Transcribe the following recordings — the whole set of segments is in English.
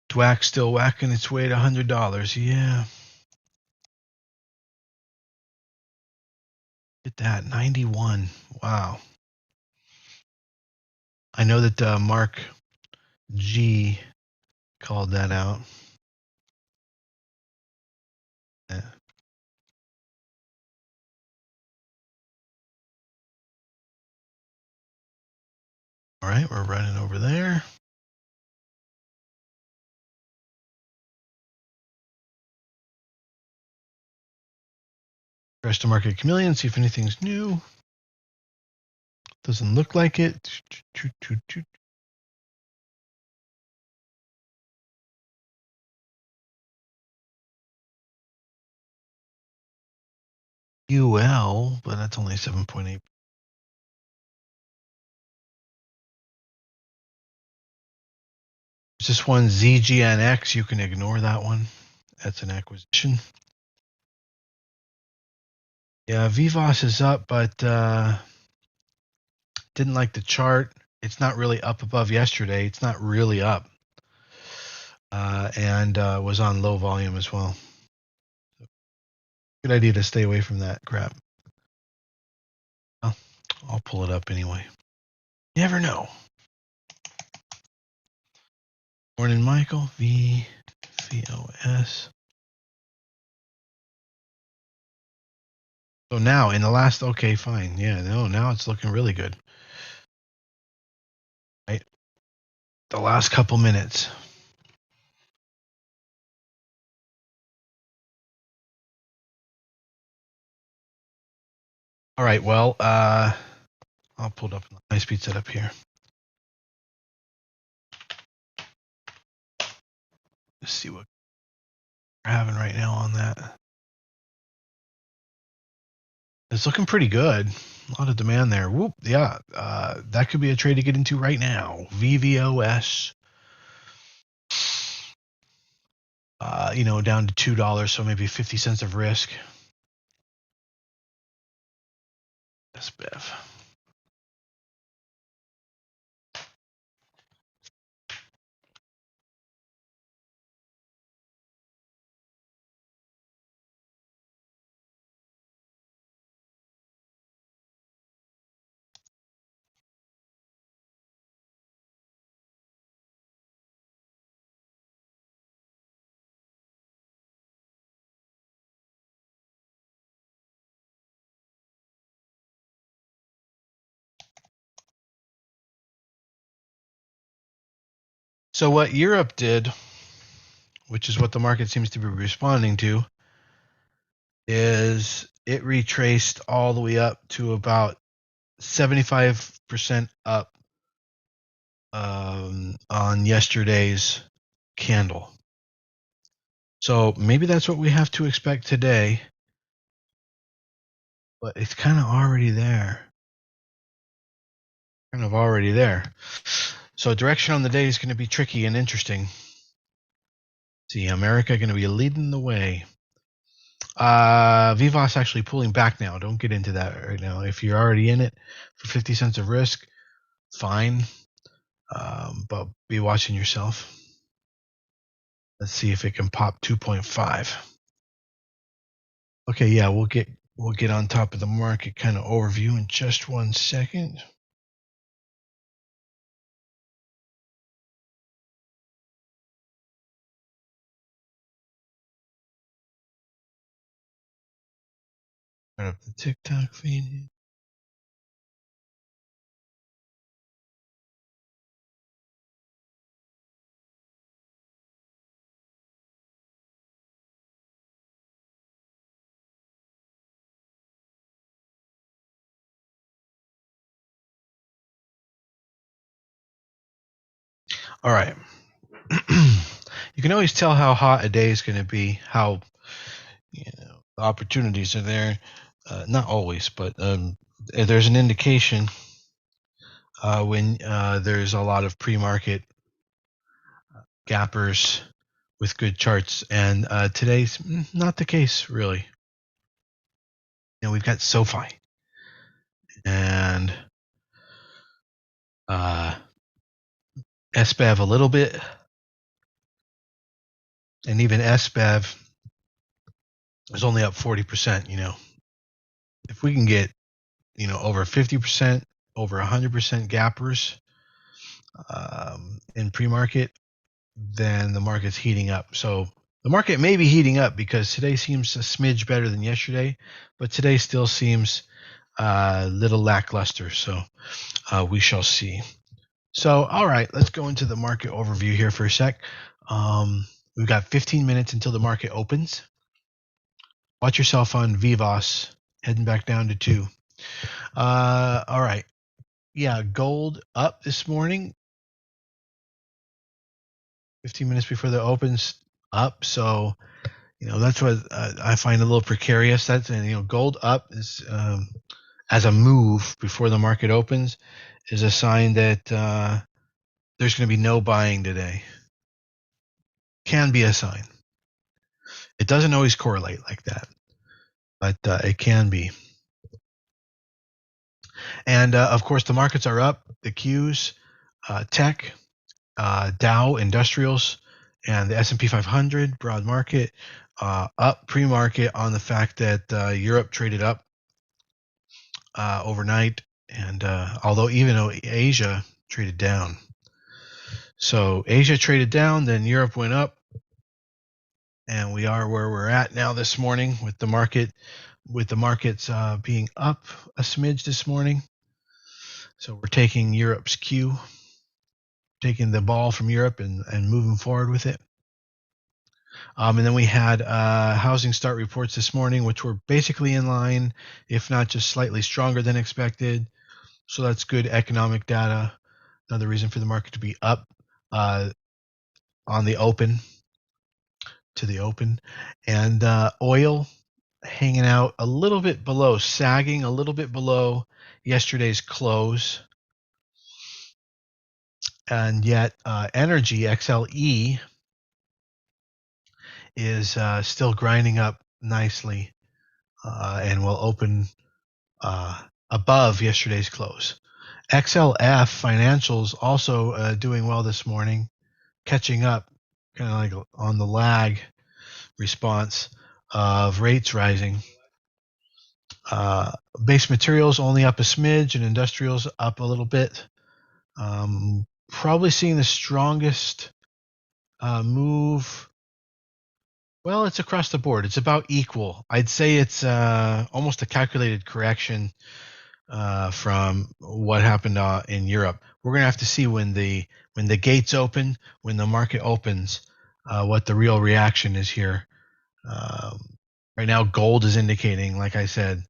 DWAC still whacking its way to $100. Yeah. Look at that, 91. Wow. I know that Mark G called that out. Yeah. All right, we're running over there. Press to market chameleon, see if anything's new. Doesn't look like it. UL, but that's only 7.8. There's this one ZGNX. You can ignore that one. That's an acquisition. Yeah, VVOS is up, but didn't like the chart. It's not really up above yesterday. It's not really up. And was on low volume as well. Good idea to stay away from that crap. Well, I'll pull it up anyway. You never know. Morning, Michael. VVOS. So now in the last, okay, fine. Yeah, no, now it's looking really good. Right? The last couple minutes. All right, well, I'll pull it up in the high-speed setup here. Let's see what we're having right now on that. It's looking pretty good. A lot of demand there. Whoop, yeah, that could be a trade to get into right now. VVOS. Down to $2, so maybe 50 cents of risk. SBEV. So what Europe did, which is what the market seems to be responding to, is it retraced all the way up to about 75% up on yesterday's candle. So maybe that's what we have to expect today, but it's kind of already there. So direction on the day is going to be tricky and interesting. See, America going to be leading the way. VVOS actually pulling back now. Don't get into that right now. If you're already in it for 50 cents of risk, fine. But be watching yourself. Let's see if it can pop 2.5. Okay, yeah, we'll get on top of the market kind of overview in just 1 second. Turn up the TikTok feed. All right. You can always tell how hot a day is going to be, how the opportunities are there. Not always, but there's an indication when there's a lot of pre-market gappers with good charts, and today's not the case, really. We've got SOFI and SBEV a little bit, and even SBEV is only up 40%. If we can get over 50%, over 100% gappers in pre-market, then the market's heating up. So the market may be heating up because today seems a smidge better than yesterday, but today still seems a little lackluster. So we shall see. So, all right, let's go into the market overview here for a sec. We've got 15 minutes until the market opens. Watch yourself on VVOS, heading back down to 2. All right. Yeah, gold up this morning, 15 minutes before the opens, up. So, that's what I find a little precarious. Gold up is as a move before the market opens is a sign that there's going to be no buying today. Can be a sign. It doesn't always correlate like that, but it can be. And of course, the markets are up. The Qs, tech, Dow, industrials, and the S&P 500 broad market up pre-market on the fact that Europe traded up overnight, and although even though Asia traded down. So Asia traded down, then Europe went up, and we are where we're at now this morning with the markets being up a smidge this morning. So we're taking Europe's Q, taking the ball from Europe and moving forward with it. And then we had housing start reports this morning, which were basically in line, if not just slightly stronger than expected. So that's good economic data. Another reason for the market to be up on the open, to the open. And oil hanging out a little bit below, sagging a little bit below yesterday's close. And yet energy, XLE, is still grinding up nicely and will open above yesterday's close. XLF financials also doing well this morning, catching up kind of like on the lag response of rates rising. Base materials only up a smidge and industrials up a little bit. Probably seeing the strongest move. Well, it's across the board. It's about equal. I'd say it's almost a calculated correction from what happened in Europe. We're going to have to see when the gates open, when the market opens, what the real reaction is here. Right now, gold is indicating, like I said,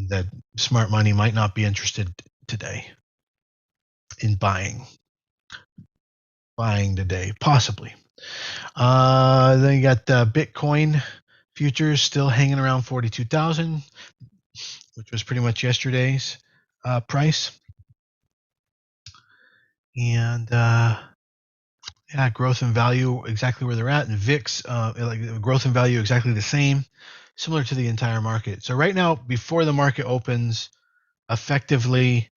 that smart money might not be interested today in buying today, possibly. Then you got Bitcoin futures still hanging around 42,000, which was pretty much yesterday's price. And yeah, growth and value exactly where they're at, and VIX like growth and value exactly the same, similar to the entire market. So right now, before the market opens, effectively,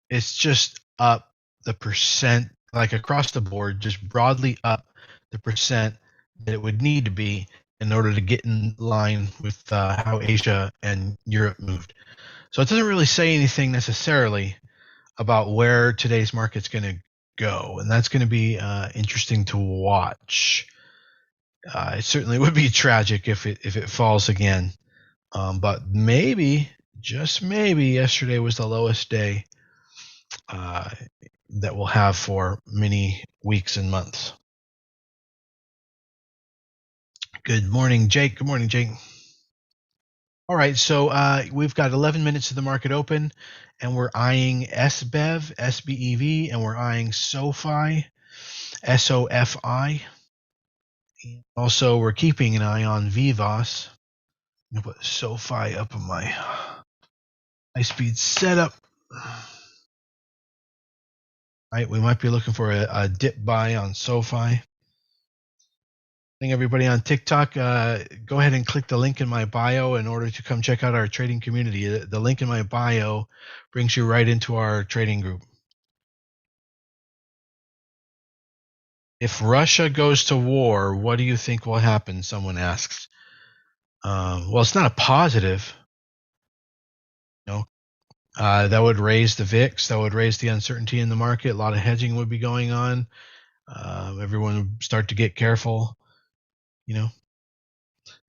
it's just up the percent, like across the board, just broadly up the percent that it would need to be in order to get in line with how Asia and Europe moved. So it doesn't really say anything necessarily about where today's market's going to go, and that's going to be interesting to watch. It certainly would be tragic if it falls again, but maybe, just maybe, yesterday was the lowest day that we'll have for many weeks and months. Good morning, Jake. Good morning, Jake. All right, so we've got 11 minutes to the market open, and we're eyeing SBEV, SBEV, and we're eyeing SOFI, SOFI. Also, we're keeping an eye on VVOS. I'm going to put SOFI up on my high-speed setup. All right, we might be looking for a dip buy on SOFI. Everybody on TikTok, go ahead and click the link in my bio in order to come check out our trading community. The link in my bio brings you right into our trading group. If Russia goes to war, what do you think will happen? Someone asks. Well, it's not a positive. You know, that would raise the VIX. That would raise the uncertainty in the market. A lot of hedging would be going on. Everyone would start to get careful. You know,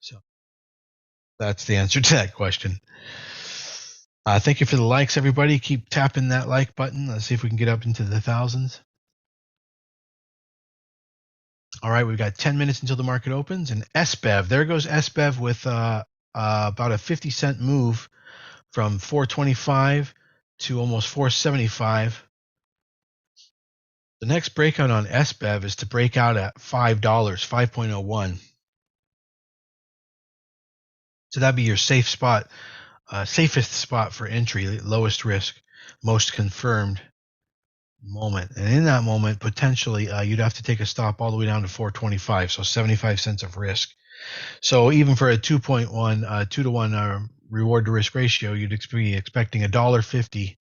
so that's the answer to that question. Thank you for the likes, everybody. Keep tapping that like button. Let's see if we can get up into the thousands. All right, we've got 10 minutes until the market opens. And SBEV, there goes SBEV with about a 50-cent move from 425 to almost 475. The next breakout on SBEV is to break out at $5, 5.01. So that'd be your safe spot, safest spot for entry, lowest risk, most confirmed moment. And in that moment, potentially, you'd have to take a stop all the way down to 425, so 75 cents of risk. So even for a 2.1, 2 to 1 reward to risk ratio, you'd be expecting $1.50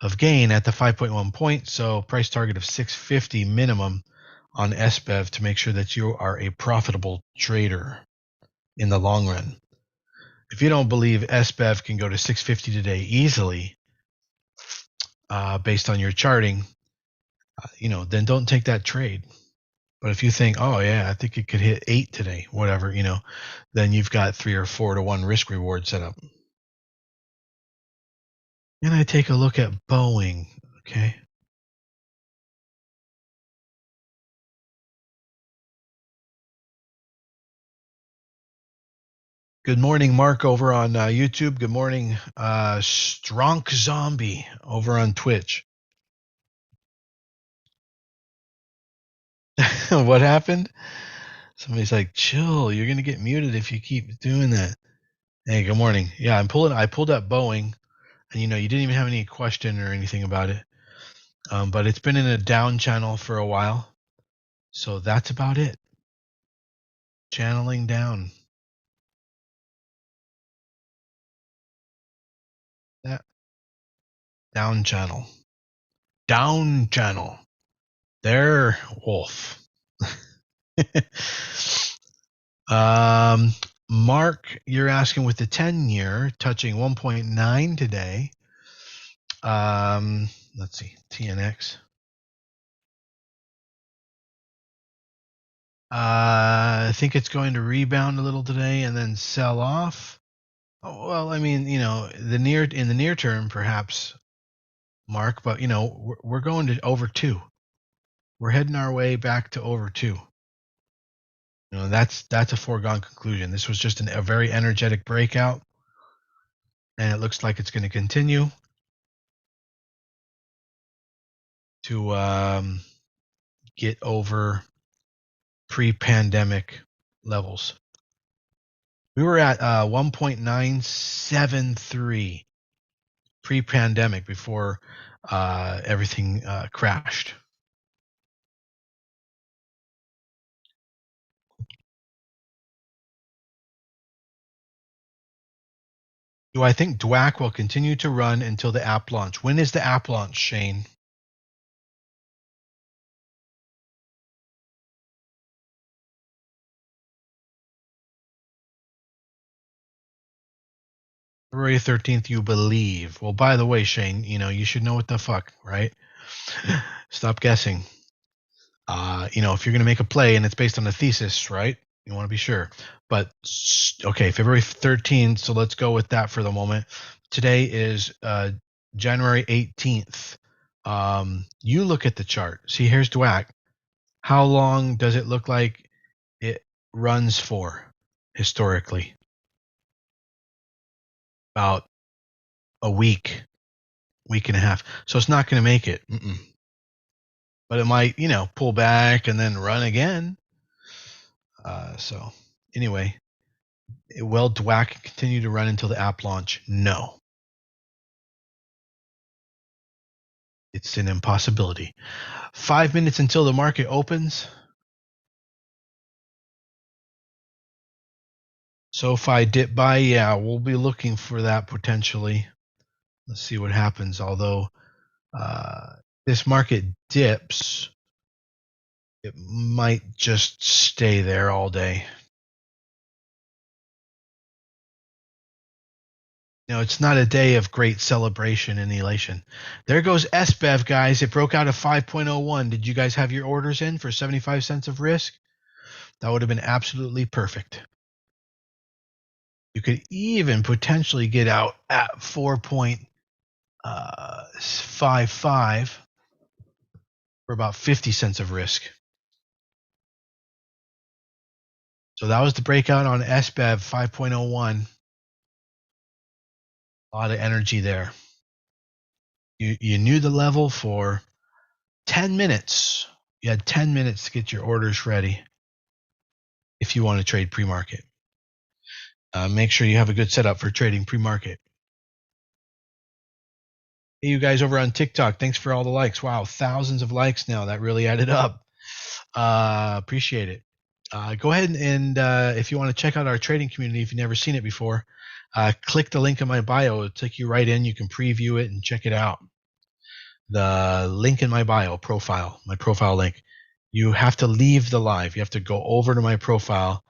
of gain at the 5.1 point. So price target of 650 minimum on SBEV to make sure that you are a profitable trader in the long run. If you don't believe SBEV can go to 650 today easily, based on your charting, then don't take that trade. But if you think, oh yeah, I think it could hit 8 today, whatever, then you've got 3 or 4 to 1 risk reward set up. And I take a look at Boeing, okay? Good morning, Mark, over on YouTube. Good morning, Stronk Zombie over on Twitch. What happened? Somebody's like, chill, you're going to get muted if you keep doing that. Hey, good morning. Yeah, I pulled up Boeing, and you didn't even have any question or anything about it. But it's been in a down channel for a while. So that's about it. Channeling down. That down channel. Down channel. There, Wolf. Mark, you're asking with the 10-year touching 1.9 today. Let's see, TNX. I think it's going to rebound a little today and then sell off. Oh, well, I mean, in the near term, perhaps, Mark, but we're going to over 2. We're heading our way back to over 2. That's a foregone conclusion. This was just a very energetic breakout, and it looks like it's going to continue to get over pre-pandemic levels. We were at 1.973 pre-pandemic before everything crashed. Do I think DWAC will continue to run until the app launch? When is the app launch, Shane? February 13th, you believe. Well, by the way, Shane, you should know what the fuck, right? Stop guessing. If you're going to make a play and it's based on a thesis, right? You want to be sure. But, okay, February 13th, so let's go with that for the moment. Today is January 18th. You look at the chart. See, here's DWAC. How long does it look like it runs for historically? About a week and a half. So it's not going to make it. But it might, pull back and then run again. So anyway, will DWAC continue to run until the app launch? No. It's an impossibility. 5 minutes until the market opens. SOFI dip buy, yeah, we'll be looking for that potentially. Let's see what happens. Although this market dips, it might just stay there all day. No, it's not a day of great celebration and elation. There goes SBEV, guys. It broke out of 5.01. Did you guys have your orders in for 75 cents of risk? That would have been absolutely perfect. You could even potentially get out at 4.55 for about 50 cents of risk. So that was the breakout on SBEV 5.01. A lot of energy there. You knew the level for 10 minutes. You had 10 minutes to get your orders ready if you want to trade pre-market. Make sure you have a good setup for trading pre-market. Hey, you guys over on TikTok, thanks for all the likes. Wow, thousands of likes now. That really added up. Appreciate it. Go ahead and if you want to check out our trading community, if you've never seen it before, click the link in my bio. It'll take you right in. You can preview it and check it out. The link in my bio profile, my profile link. You have to leave the live. You have to go over to my profile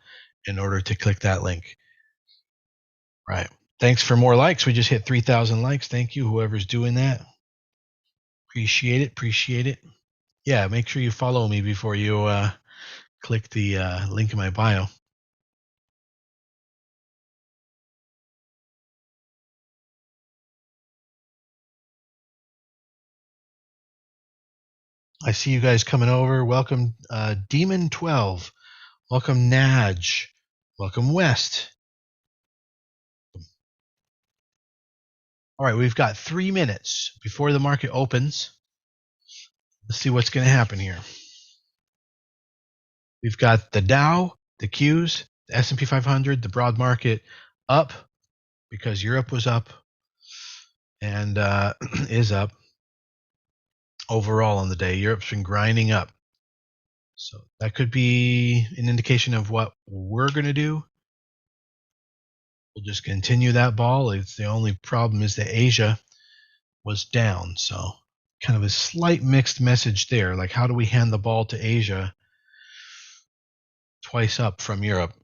in order to click that link. Right. Thanks for more likes. We just hit 3,000 likes. Thank you, whoever's doing that. Appreciate it. Appreciate it. Yeah, make sure you follow me before you click the link in my bio. I see you guys coming over. Welcome, Demon12. Welcome, Naj. Welcome, West. All right, we've got 3 minutes before the market opens. Let's see what's going to happen here. We've got the Dow, the Qs, the S&P 500, the broad market up because Europe was up and is up overall on the day. Europe's been grinding up. So that could be an indication of what we're going to do. We'll just continue that ball. It's the only problem is that Asia was down. So kind of a slight mixed message there. Like, how do we hand the ball to Asia twice up from Europe?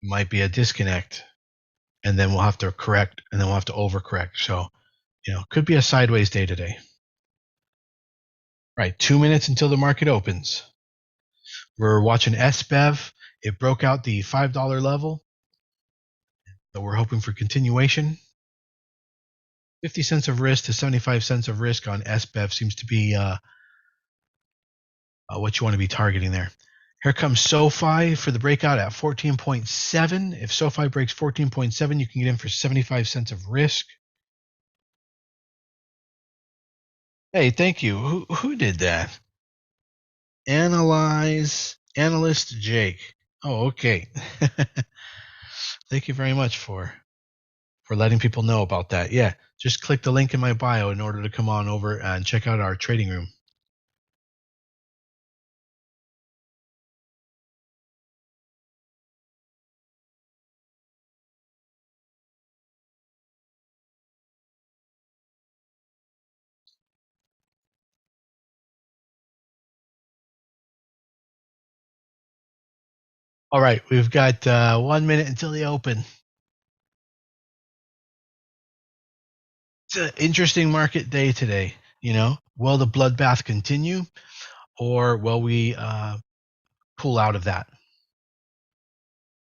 Might be a disconnect. And then we'll have to correct, and then we'll have to overcorrect. So, could be a sideways day today. Right, 2 minutes until the market opens. We're watching SBEV. It broke out the $5 level. So we're hoping for continuation. 50 cents of risk to 75 cents of risk on SBEV seems to be what you want to be targeting there. Here comes SOFI for the breakout at 14.7. If SOFI breaks 14.7, you can get in for 75 cents of risk. Hey, thank you. Who did that? Analyst Jake. Oh, okay. Thank you very much for letting people know about that. Yeah, just click the link in my bio in order to come on over and check out our trading room. All right, we've got 1 minute until the open. It's an interesting market day today. Will the bloodbath continue, or will we pull out of that?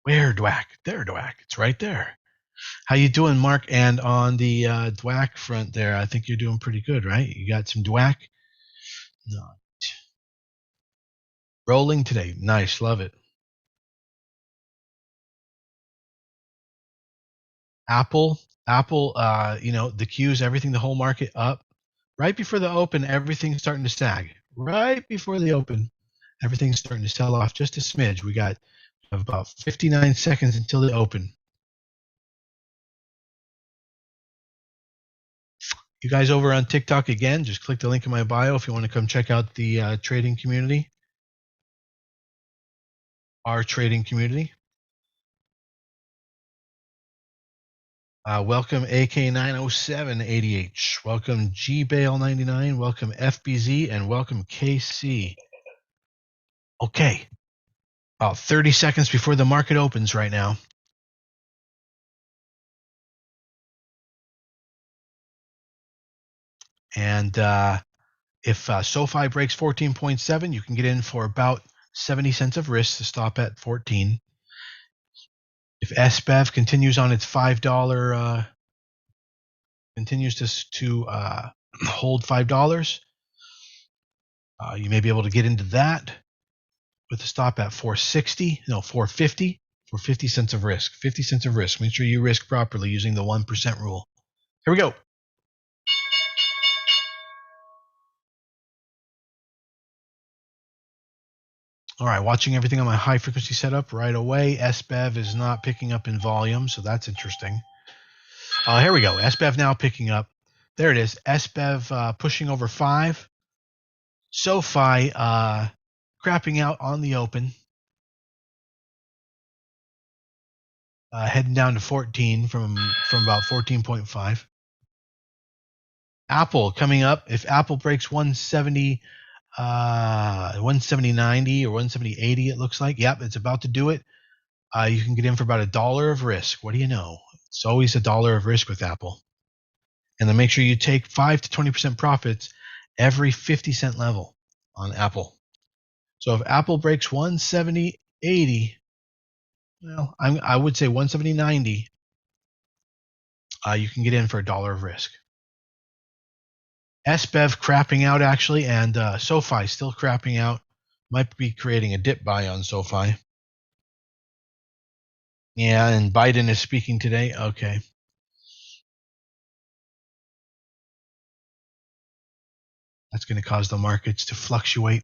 Where DWAC? There, DWAC. It's right there. How you doing, Mark? And on the DWAC front there, I think you're doing pretty good, right? You got some DWAC? No. Rolling today. Nice. Love it. Apple, the Qs, everything, the whole market up. Right before the open, everything's starting to sag. Right before the open, everything's starting to sell off just a smidge. We have about 59 seconds until the open. You guys over on TikTok again, just click the link in my bio if you want to come check out the trading community. Our trading community. Welcome AK907ADH. Welcome GBale99. Welcome FBZ, and welcome KC. Okay, about 30 seconds before the market opens right now. And if SOFI breaks 14.7, you can get in for about 70 cents of risk to stop at 14. If SBEV continues on its $5, continues to hold $5, you may be able to get into that with a stop at 460, no, 450 for 50 cents of risk. 50 cents of risk. Make sure you risk properly using the 1% rule. Here we go. All right, watching everything on my high frequency setup right away. SBEV is not picking up in volume, so that's interesting. Here we go. SBEV now picking up. There it is. SBEV pushing over 5. SOFI crapping out on the open. Heading down to 14 from about 14.5. Apple coming up. If Apple breaks 170, 170.90 or 170.80, it looks like. Yep, it's about to do it. You can get in for about $1 of risk. What do you know? It's always $1 of risk with Apple. And then make sure you take 5 to 20% profits every 50-cent level on Apple. So if Apple breaks 170.80, well, I would say 170.90, you can get in for $1 of risk. SBEV crapping out actually, and SOFI still crapping out. Might be creating a dip buy on SOFI. Yeah, and Biden is speaking today. Okay. That's going to cause the markets to fluctuate.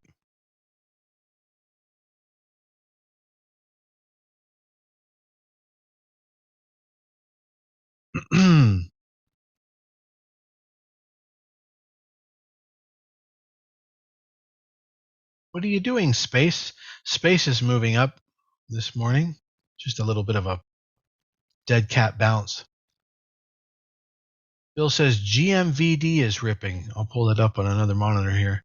What are you doing, Space? Space is moving up this morning. Just a little bit of a dead cat bounce. Bill says GMVD is ripping. I'll pull it up on another monitor here.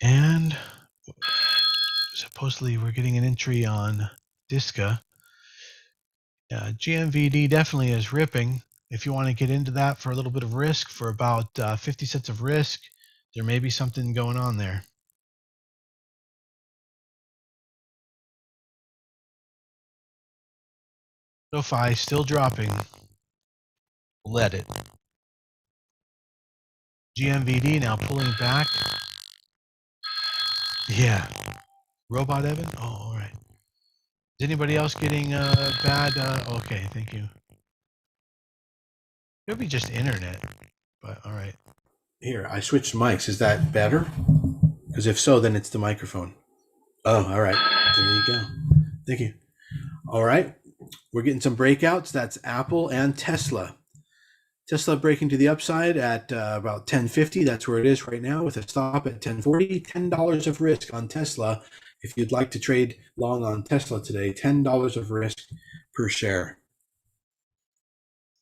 And supposedly we're getting an entry on Disca. GMVD definitely is ripping. If you want to get into that for a little bit of risk, for about 50 cents of risk, there may be something going on there. SOFI still dropping. Let it. GMVD now pulling back. Yeah. Robot Evan? Oh, all right. Is anybody else getting bad? Okay, thank you. Could be just internet, but all right. Here, I switched mics. Is that better? Because if so, then it's the microphone. Oh, all right. There you go. Thank you. All right. We're getting some breakouts. That's Apple and Tesla. Tesla breaking to the upside at about 10.50. That's where it is right now with a stop at 10.40. $10 of risk on Tesla. If you'd like to trade long on Tesla today, $10 of risk per share.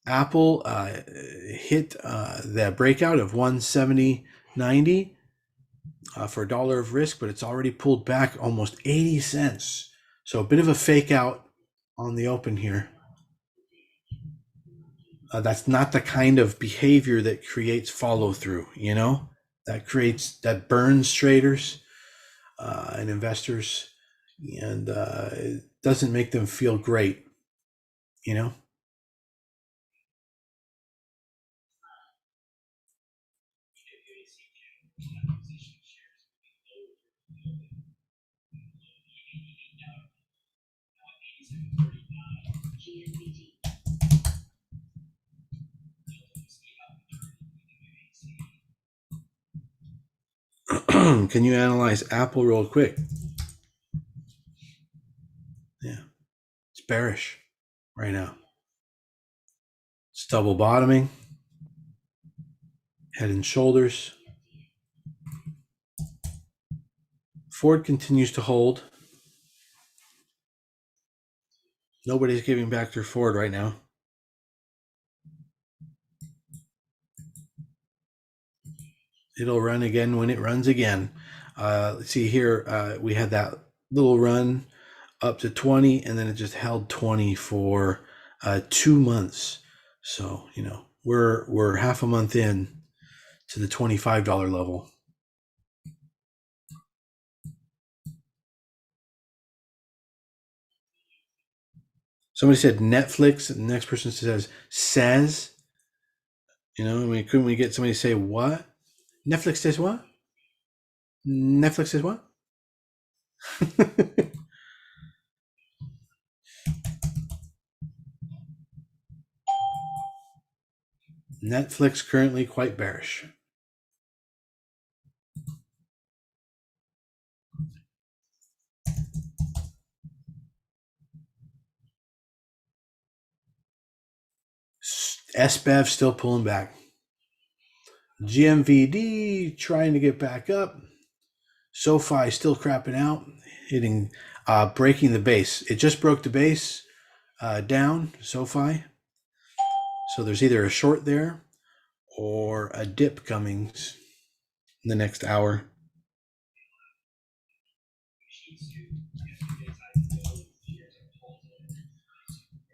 Apple hit the breakout of 170.90 for $1 of risk, but it's already pulled back almost 80 cents. So a bit of a fake out on the open here. That's not the kind of behavior that creates follow through, that burns traders and investors, and it doesn't make them feel great, Can you analyze Apple real quick? Yeah, it's bearish right now. It's double bottoming, head and shoulders. Ford continues to hold. Nobody's giving back their Ford right now. It'll run again when it runs again. Let's see here. We had that little run up to 20, and then it just held 20 for 2 months. So we're half a month in to the $25 level. Somebody said Netflix, and the next person says. Couldn't we get somebody to say what? Netflix says what? Netflix says what? Netflix currently quite bearish. SBEV still pulling back. GMVD trying to get back up. SOFI still crapping out, breaking the base. It just broke the base down, SOFI. So there's either a short there or a dip coming in the next hour.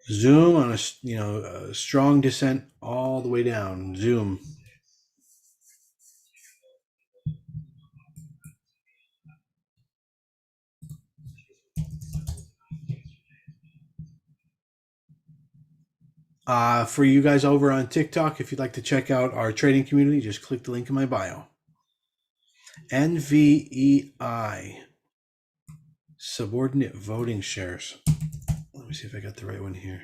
Zoom on a strong descent all the way down. Zoom. For you guys over on TikTok, if you'd like to check out our trading community, just click the link in my bio. NVEI, subordinate voting shares. Let me see if I got the right one here.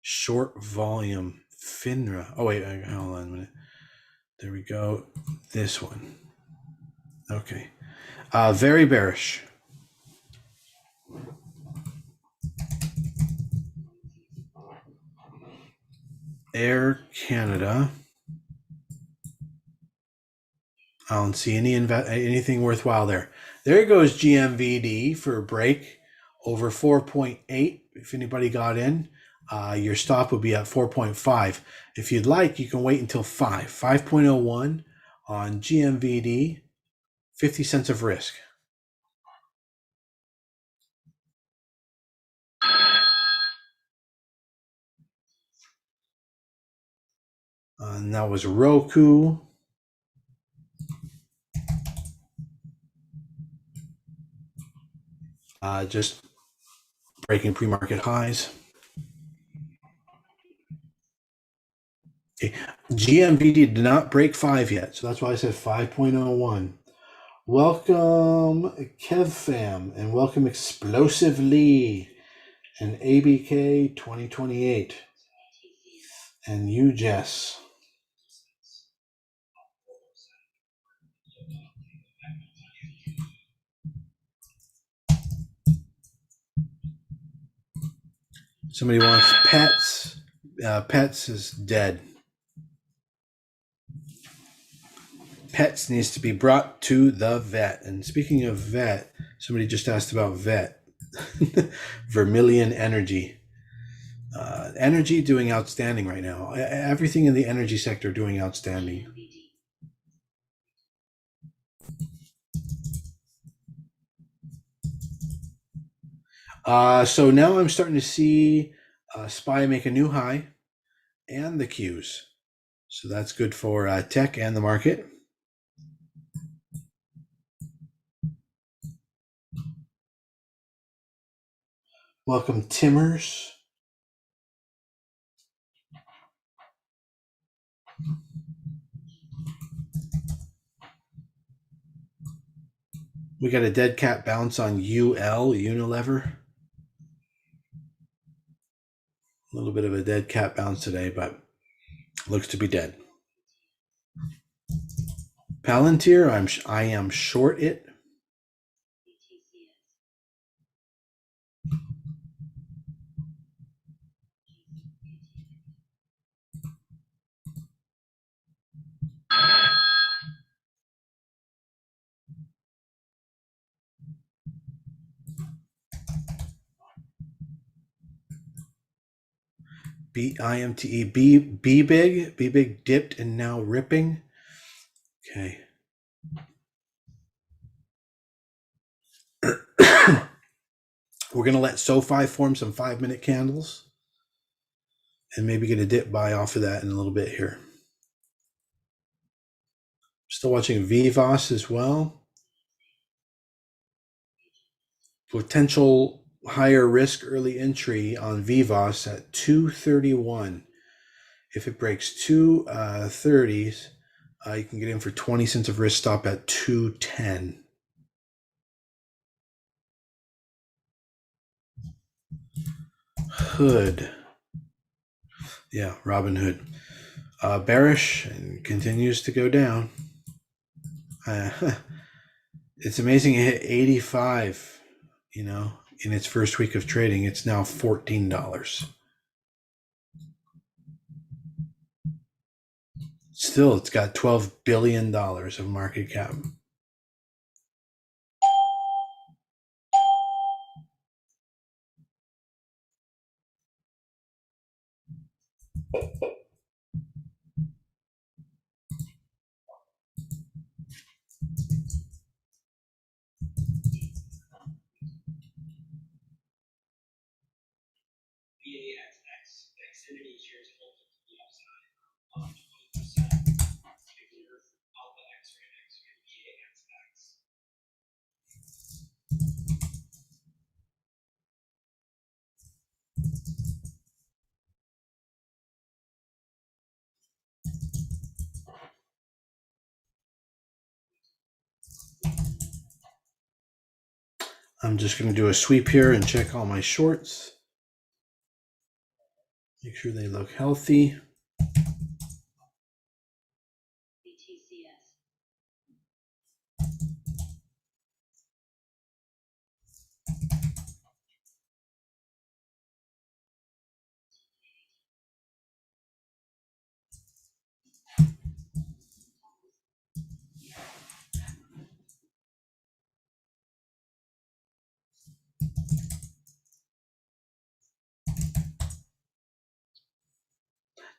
Short volume, FINRA. Oh wait, hold on a minute. There we go. This one. Okay. Very bearish. Air Canada. I don't see anything worthwhile there. There goes GMVD for a break over 4.8. If anybody got in, your stop would be at 4.5. If you'd like, you can wait until 5.01 on GMVD, 50 cents of risk. And that was Roku. Just breaking pre-market highs. Okay. GMVD did not break 5 yet, so that's why I said 5.01. Welcome KevFam, and welcome Explosively, and ABK 2028, and you Jess. Somebody wants Pets. Pets is dead. Pets needs to be brought to the vet. And speaking of vet, somebody just asked about vet. Vermilion Energy. Energy doing outstanding right now. Everything in the energy sector doing outstanding. So now I'm starting to see SPY make a new high and the Qs. So that's good for tech and the market. Welcome Timmers. We got a dead cat bounce on Unilever. A little bit of a dead cat bounce today, but looks to be dead. Palantir, I am short it. BIMTE, B big dipped and now ripping. Okay. We're going to let SOFI form some 5-minute candles and maybe get a dip buy off of that in a little bit here. Still watching VVOS as well. Potential higher risk early entry on VVOS at 231. If it breaks 230s, you can get in for 20 cents of risk stop at 210. Hood. Yeah, Robin Hood. Bearish and continues to go down. It's amazing it hit 85, in its first week of trading. It's now $14. Still, it's got $12 billion of market cap. I'm just going to do a sweep here and check all my shorts. Make sure they look healthy.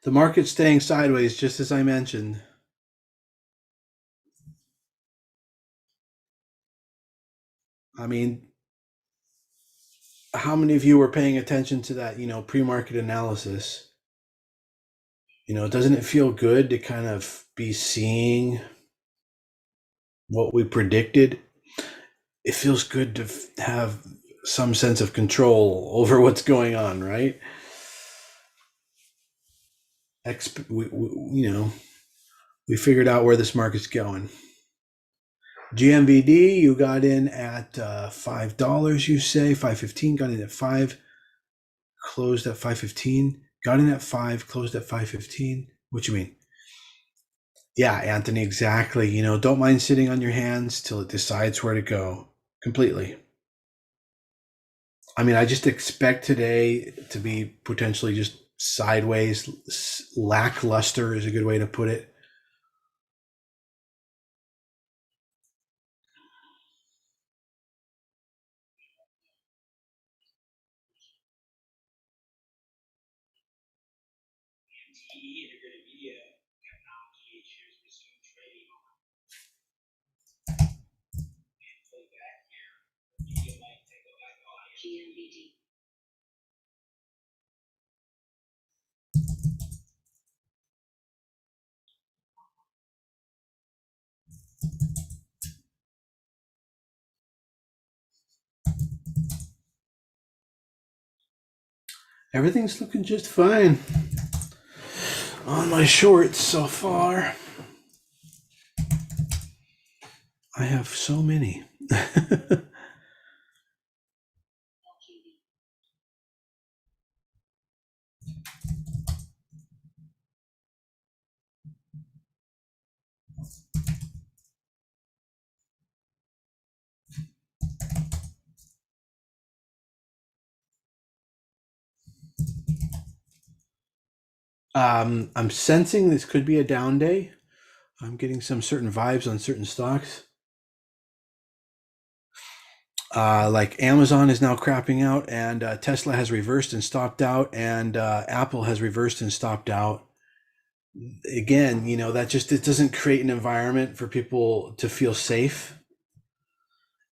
The market's staying sideways, just as I mentioned. I mean, how many of you were paying attention to that, pre-market analysis? Doesn't it feel good to kind of be seeing what we predicted? It feels good to have some sense of control over what's going on, right? We figured out where this market's going. GMDA, you got in at $5, you say, $5.15, got in at 5, closed at 5.15, got in at 5, closed at 5.15. What you mean? Yeah, Anthony, exactly. Don't mind sitting on your hands till it decides where to go completely. I mean, I just expect today to be potentially just sideways, lackluster is a good way to put it. Everything's looking just fine on my shorts so far. I have so many. I'm sensing this could be a down day. I'm getting some certain vibes on certain stocks. Like Amazon is now crapping out, and Tesla has reversed and stopped out, and Apple has reversed and stopped out. again, that just, it doesn't create an environment for people to feel safe.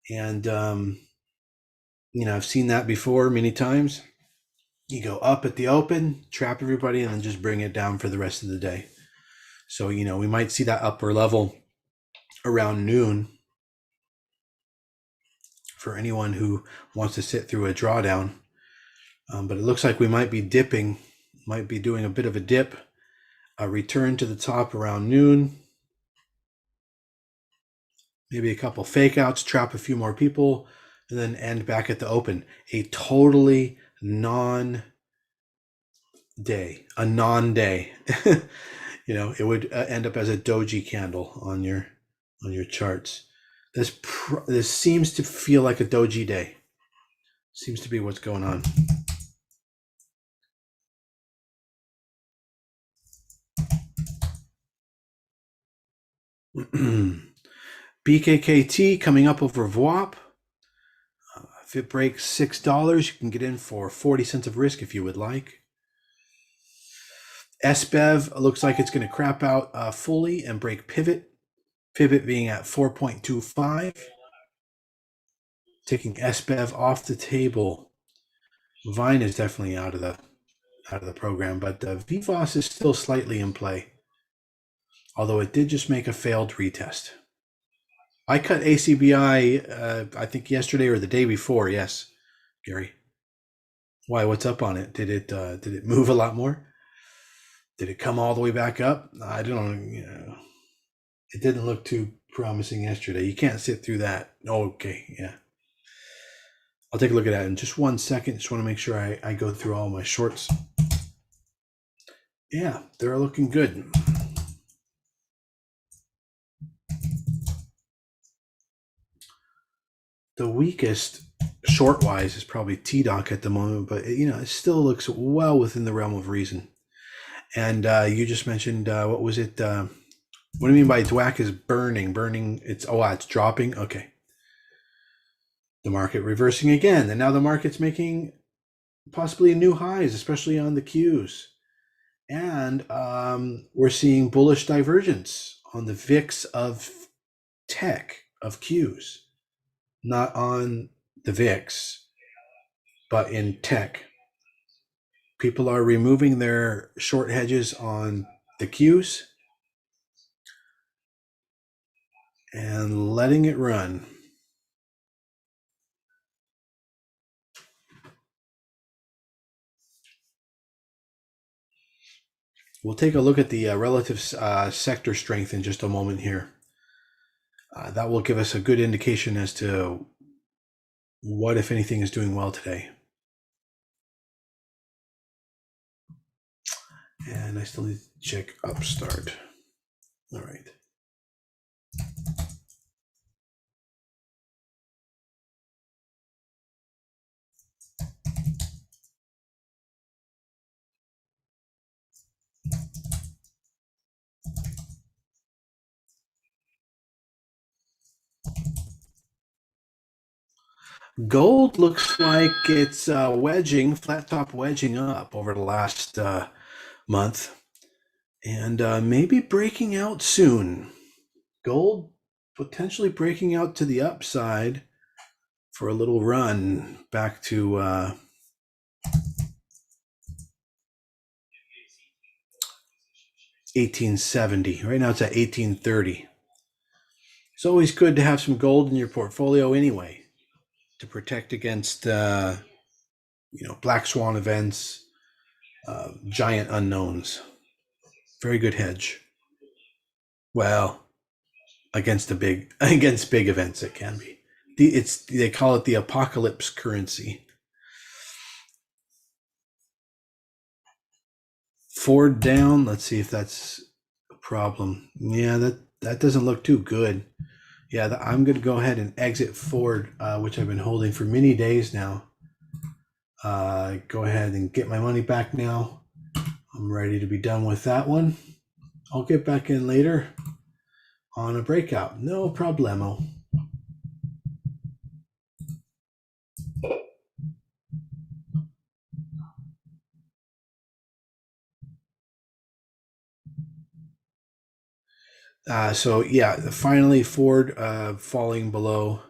And I've seen that before many times. You go up at the open, trap everybody, and then just bring it down for the rest of the day. So we might see that upper level around noon for anyone who wants to sit through a drawdown. But it looks like we might be dipping, might be doing a bit of a dip, a return to the top around noon, maybe a couple fake outs, trap a few more people, and then end back at the open. A totally non-day. It would end up as a doji candle on your charts. This seems to feel like a doji day. Seems to be what's going on. BKKT coming up over VWAP. If it breaks $6, you can get in for 40 cents of risk if you would like. SBEV looks like it's going to crap out fully and break pivot. Pivot being at 4.25. Taking SBEV off the table. Vine is definitely out of the program, but VFOS is still slightly in play. Although it did just make a failed retest. I cut ACBI, I think yesterday or the day before. Yes, Gary. Why? What's up on it? Did it move a lot more? Did it come all the way back up? I don't know. It didn't look too promising yesterday. You can't sit through that. Okay, yeah. I'll take a look at that in just 1 second. Just want to make sure I go through all my shorts. Yeah, they're looking good. The weakest short-wise is probably TDOC at the moment, but it still looks well within the realm of reason. And you just mentioned, what was it? What do you mean by DWAC is burning? Burning, it's dropping? Okay. The market reversing again, and now the market's making possibly new highs, especially on the Qs. And we're seeing bullish divergence on the VIX of tech, of Qs. Not on the VIX, but in tech. People are removing their short hedges on the Qs and letting it run. We'll take a look at the relative sector strength in just a moment here. That will give us a good indication as to what, if anything, is doing well today. And I still need to check Upstart. All right. Gold looks like it's wedging, flat top wedging up over the last month, and maybe breaking out soon. Gold potentially breaking out to the upside for a little run back to 1870. Right now it's at 1830. It's always good to have some gold in your portfolio anyway, to protect against black swan events, giant unknowns. Very good hedge. Well, against big events, it can be. They call it the apocalypse currency. Ford down. Let's see if that's a problem. Yeah, that doesn't look too good. Yeah, I'm going to go ahead and exit Ford, which I've been holding for many days now. Go ahead and get my money back now. I'm ready to be done with that one. I'll get back in later on a breakout. No problemo. So yeah, finally Ford falling below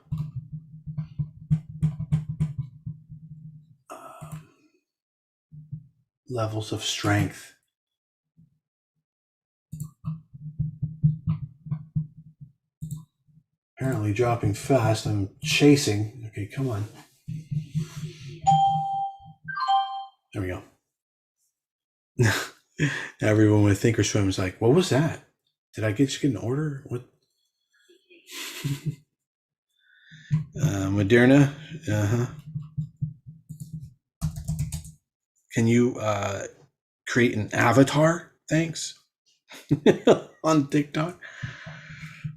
levels of strength. Apparently dropping fast. I'm chasing. Okay, come on. There we go. Everyone with Thinkorswim is like, what was that? Did I just get an order? What? Moderna. Uh-huh. Can you create an avatar? Thanks. On TikTok.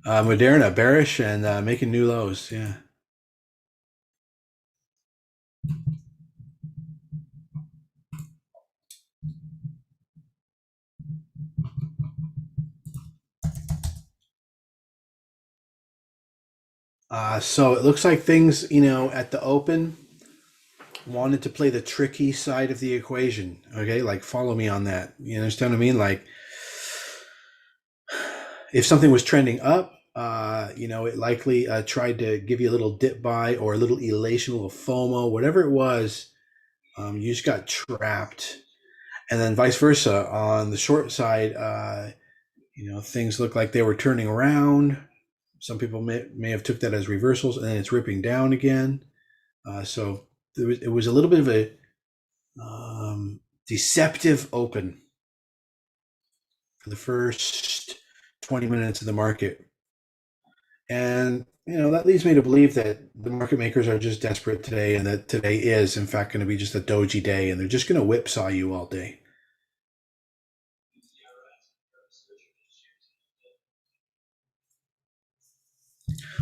Moderna, bearish and making new lows. Yeah. So it looks like things, at the open wanted to play the tricky side of the equation. Okay, like follow me on that. You understand what I mean? Like if something was trending up, it likely tried to give you a little dip buy or a little elation, a little FOMO, whatever it was. You just got trapped, and then vice versa on the short side. Things look like they were turning around. Some people may have took that as reversals, and then it's ripping down again. So it was a little bit of a deceptive open for the first 20 minutes of the market. And, that leads me to believe that the market makers are just desperate today, and that today is, in fact, going to be just a doji day, and they're just going to whipsaw you all day.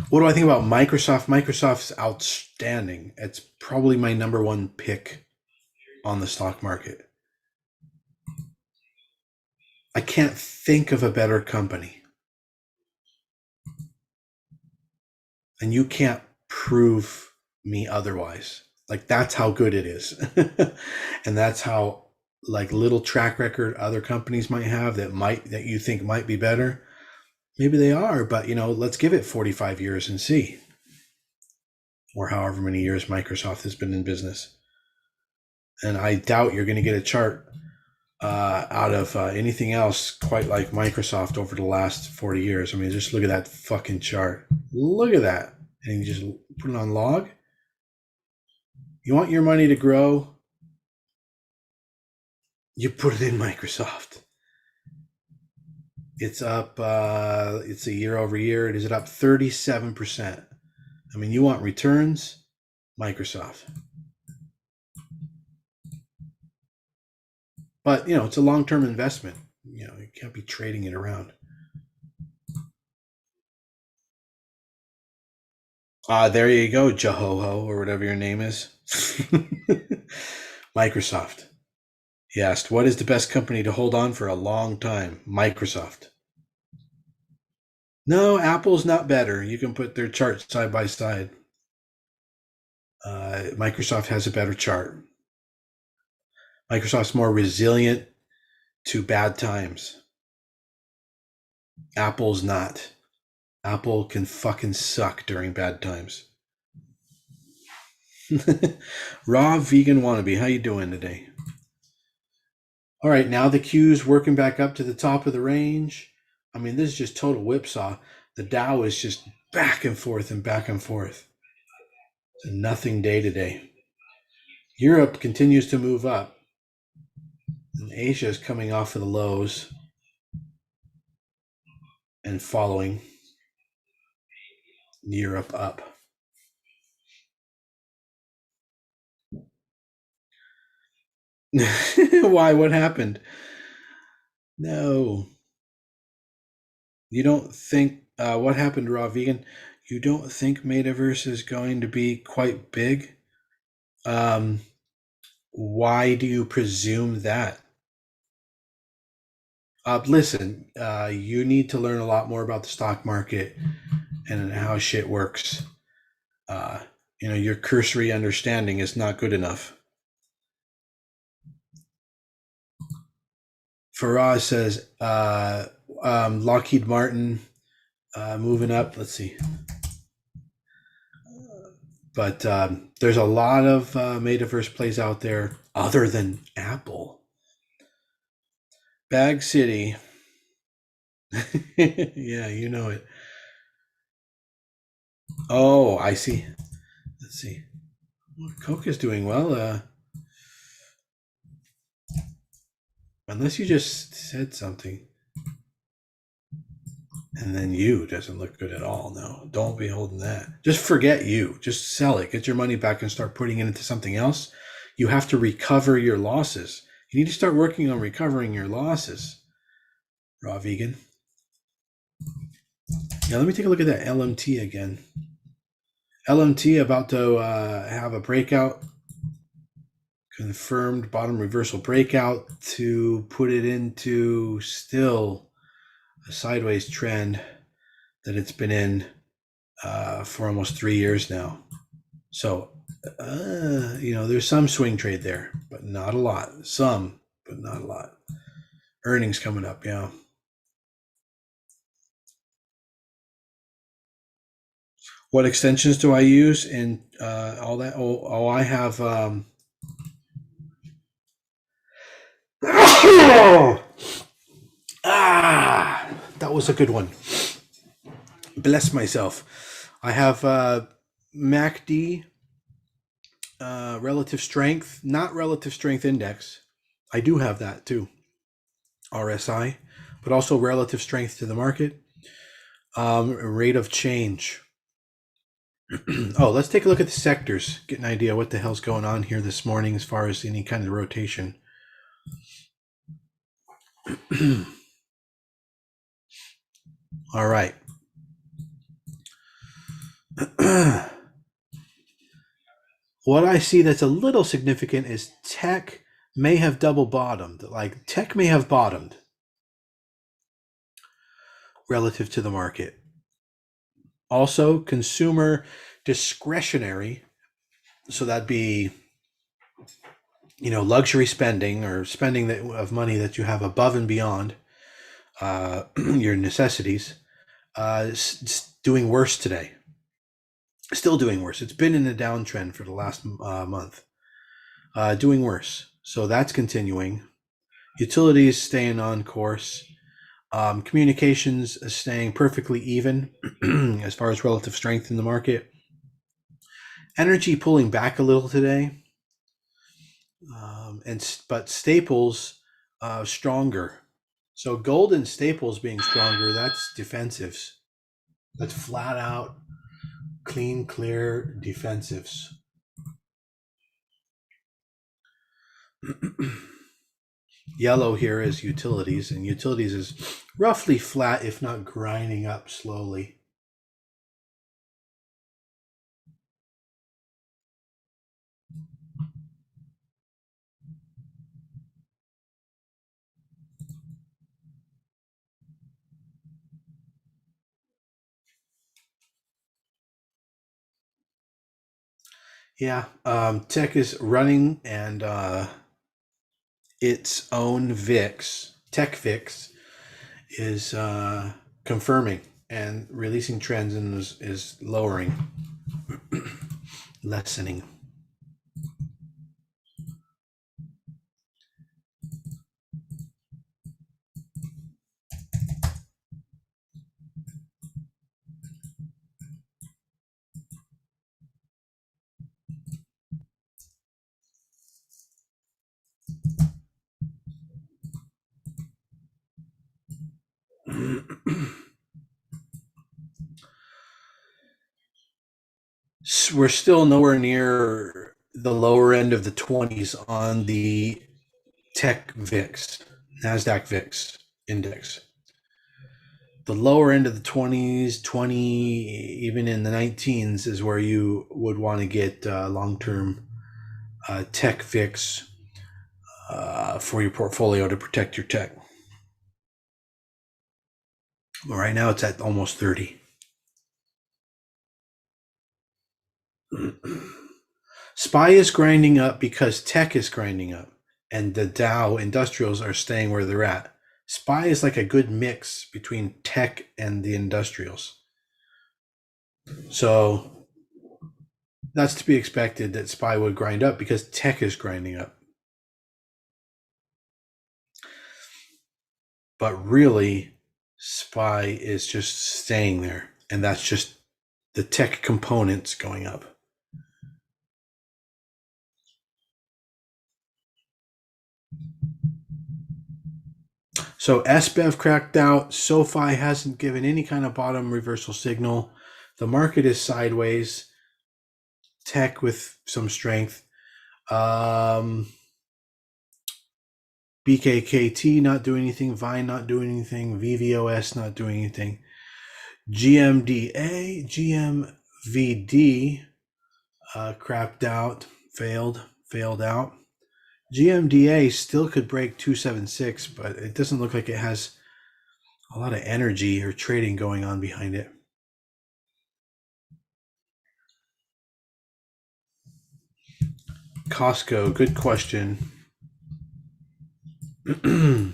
What do I think about Microsoft? Microsoft's outstanding. It's probably my number one pick on the stock market. I can't think of a better company. And you can't prove me otherwise. Like that's how good it is. And that's how like little track record other companies might have that you think might be better. Maybe they are, but let's give it 45 years and see. Or however many years Microsoft has been in business. And I doubt you're going to get a chart out of anything else quite like Microsoft over the last 40 years. I mean, just look at that fucking chart. Look at that. And you just put it on log. You want your money to grow? You put it in Microsoft. It's up, it's a year over year. It is up 37%. I mean, you want returns? Microsoft. But, it's a long-term investment. You can't be trading it around. There you go, Jehoho, or whatever your name is. Microsoft. He asked, what is the best company to hold on for a long time? Microsoft. No, Apple's not better. You can put their charts side by side. Microsoft has a better chart. Microsoft's more resilient to bad times. Apple's not. Apple can fucking suck during bad times. Raw vegan wannabe, how you doing today? All right, now the Q's working back up to the top of the range. I mean, this is just total whipsaw. The Dow is just back and forth and back and forth. It's a nothing day today. Europe continues to move up. And Asia is coming off of the lows and following Europe up. Why? What happened? No. You don't think, what happened, Raw Vegan? You don't think Metaverse is going to be quite big? Why do you presume that? Listen, you need to learn a lot more about the stock market and how shit works. Your cursory understanding is not good enough. Faraz says, Lockheed Martin moving up. Let's see. But there's a lot of metaverse plays out there other than Apple. Bag City. Yeah, you know it. Oh, I see. Let's see. Coke is doing well. Unless you just said something. And then you doesn't look good at all. No, don't be holding that. Just forget you. Just sell it. Get your money back and start putting it into something else. You have to recover your losses. You need to start working on recovering your losses. Raw vegan. Yeah, let me take a look at that LMT again. LMT about to have a breakout. Confirmed bottom reversal breakout to put it into still a sideways trend that it's been in for almost 3 years now. So, there's some swing trade there, but not a lot. Some, but not a lot. Earnings coming up, yeah. What extensions do I use and all that? I have. That was a good one. Bless myself. I have MACD, relative strength, not relative strength index. I do have that too. RSI, but also relative strength to the market. Rate of change. Oh, let's take a look at the sectors. Get an idea what the hell's going on here this morning as far as any kind of rotation. All right. What I see that's a little significant is tech may have double bottomed. Like tech may have bottomed relative to the market. Also, consumer discretionary. So that'd be, luxury spending or spending of money that you have above and beyond your necessities. It's doing worse today. Still doing worse. It's been in a downtrend for the last month. Doing worse. So that's continuing. Utilities staying on course. Communications is staying perfectly even as far as relative strength in the market. Energy pulling back a little today. But staples stronger. So gold and staples being stronger, that's defensives. That's flat out clean, clear defensives. Yellow here is utilities, and utilities is roughly flat, if not grinding up slowly. Yeah, tech is running and its own VIX, tech VIX, is confirming and releasing trends and is lowering, lessening. We're still nowhere near the lower end of the 20s on the tech VIX, NASDAQ VIX index. The lower end of the 20s, 20, even in the 19s is where you would want to get long-term tech VIX for your portfolio to protect your tech. Well, right now it's at almost 30. SPY is grinding up because tech is grinding up, and the Dow industrials are staying where they're at. SPY is like a good mix between tech and the industrials. So that's to be expected that SPY would grind up because tech is grinding up. But really, SPY is just staying there, and that's just the tech components going up. So SBEV cracked out. SOFI hasn't given any kind of bottom reversal signal. The market is sideways. Tech with some strength. BKKT not doing anything. Vine not doing anything. VVOS not doing anything. GMDA, GMVD crapped out, failed out. GMDA still could break 276, but it doesn't look like it has a lot of energy or trading going on behind it. Costco, good question. Yeah,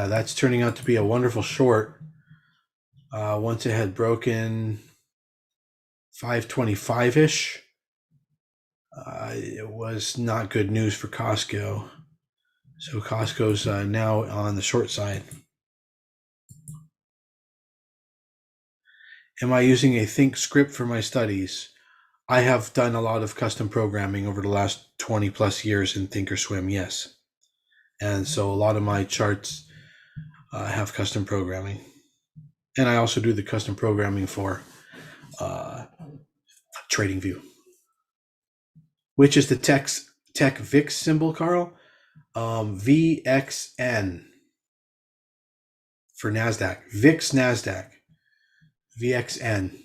that's turning out to be a wonderful short. Once it had broken 525-ish, it was not good news for Costco. So Costco's now on the short side. Am I using a Think script for my studies? I have done a lot of custom programming over the last 20 plus years in Thinkorswim, yes. And so a lot of my charts have custom programming. And I also do the custom programming for TradingView. Which is the tech VIX symbol, Carl? VXN for NASDAQ. VIX NASDAQ. VXN.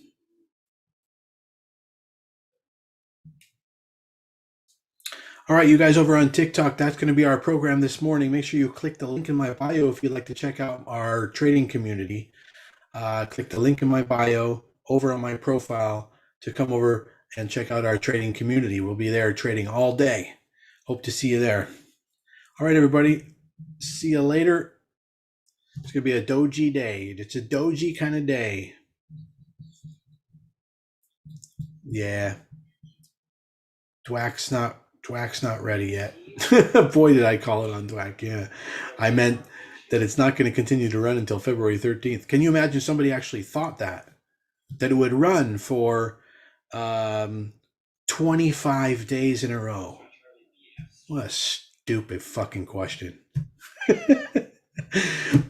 All right, you guys over on TikTok, that's going to be our program this morning. Make sure you click the link in my bio if you'd like to check out our trading community. Click the link in my bio over on my profile to come over and check out our trading community. We'll be there trading all day. Hope to see you there. All right, everybody. See you later. It's going to be a doji day. It's a doji kind of day. Yeah. Dwack's not ready yet. Boy, did I call it on Dwack. Yeah. I meant that it's not going to continue to run until February 13th. Can you imagine somebody actually thought that it would run for 25 days in a row? What a stupid fucking question.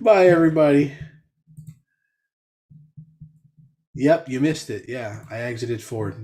Bye, everybody. Yep, you missed it. Yeah, I exited Ford.